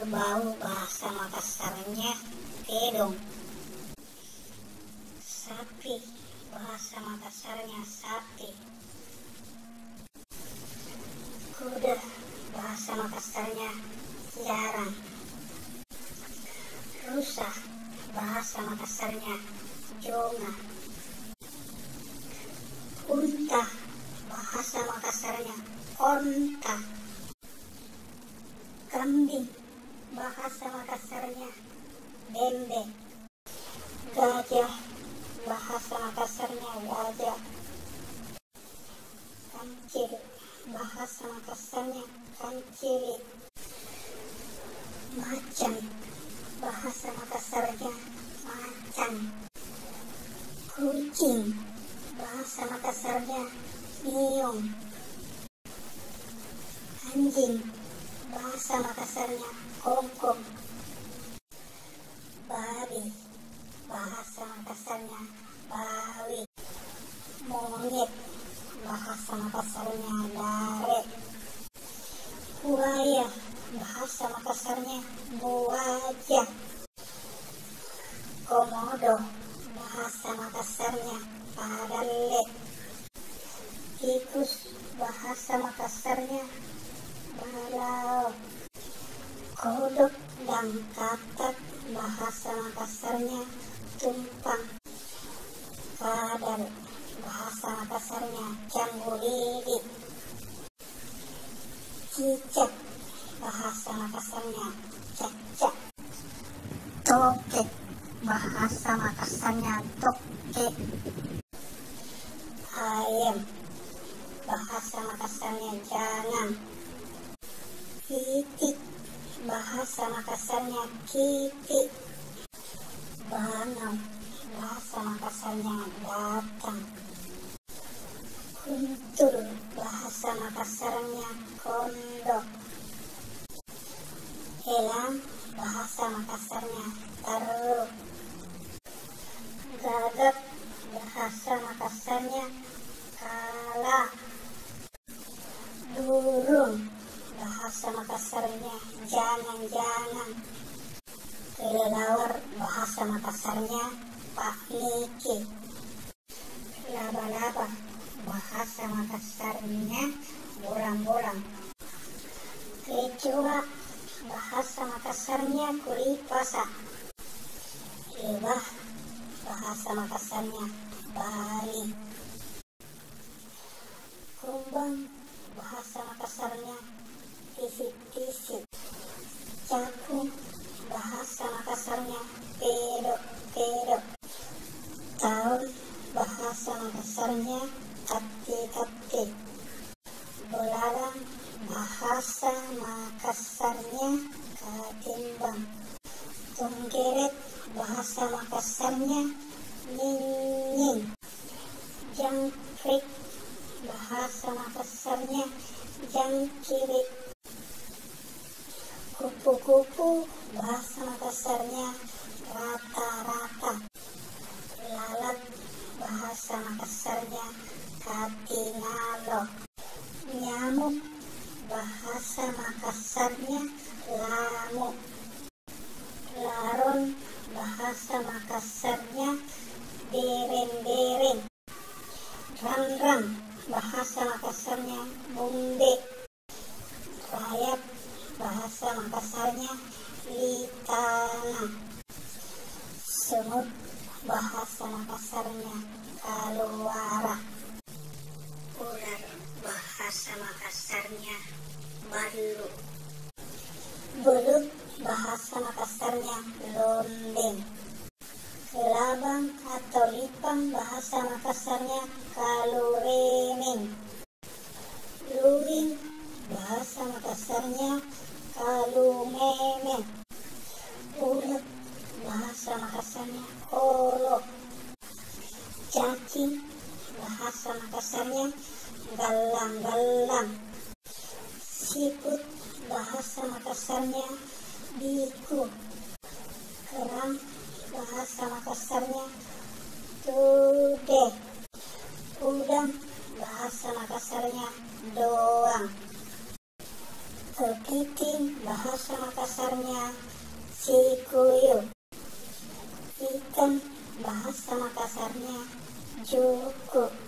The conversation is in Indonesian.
Kerbau bahasa Makassarnya kedong. Sapi bahasa Makassarnya sapi. Kuda bahasa Makassarnya jarang. Rusa bahasa Makassarnya jonga. Unta bahasa Makassarnya onta. Kambing bahasa Makassarnya bembe. Gajah bahasa Makassarnya gajah. Kancil bahasa Makassarnya kancili. Macan bahasa Makassarnya macan. Kucing bahasa Makassarnya iong. Anjing bahasa Makassarnya kongkong. Babi bahasa Makassarnya bawi. Monyet bahasa Makassarnya dare. Buaya bahasa Makassarnya buaja. Komodo bahasa Makassarnya padalle. Tikus bahasa Makassarnya balau. Kodok dan katak bahasa Makassarnya tumpang. Kadal bahasa Makassarnya canggulili. Cicak bahasa Makassarnya cacak. Tokek bahasa Makassarnya toke. Ayam bahasa Makassarnya jangan. Itik bahasa Makassarnya kiti. Bangau bahasa Makassarnya datang. Kuntul bahasa Makassarnya kondok. Elang bahasa Makassarnya taruh. Gagak bahasa Makassarnya kala. Burung bahasa Makassarnya jangan-jangan. Kelelawar bahasa Makassarnya Pak Niki. Laba-laba bahasa Makassarnya bolang-bolang. Kecoa bahasa Makassarnya kuripasa. Lebah bahasa Makassarnya Bali. Kumbang bahasa Makassarnya tisik-tisik. Cakung bahasa Makassarnya pedok-pedok. Tahun bahasa Makassarnya kati-kati. Belalang bahasa Makassarnya katimbang. Tunggeret bahasa Makassarnya nying-nying. Jangkrik bahasa Makassarnya jangkirik. Kupu-kupu bahasa Makassarnya rata-rata. Lalat bahasa Makassarnya katingalo. Nyamuk bahasa Makassarnya lamuk. Laron bahasa Makassarnya dereng-dereng. Rang-rang bahasa Makassarnya bumbe. Rayap bahasa Makassarnya litana. Semut bahasa Makassarnya kaluara. Ular bahasa Makassarnya balu. Belut bahasa Makassarnya londeng. Kelabang atau lipang bahasa Makassarnya kalurening. Luring bahasa Makassarnya kalumeme. Ulet bahasa Makassarnya olo. Cacing bahasa Makassarnya galang-galang. Siput bahasa Makassarnya biku. Kerang bahasa Makassarnya tude. Udang bahasa Makassarnya doang. Kepiting bahasa Makassarnya Cikuyu. Ikan bahasa Makassarnya Juku.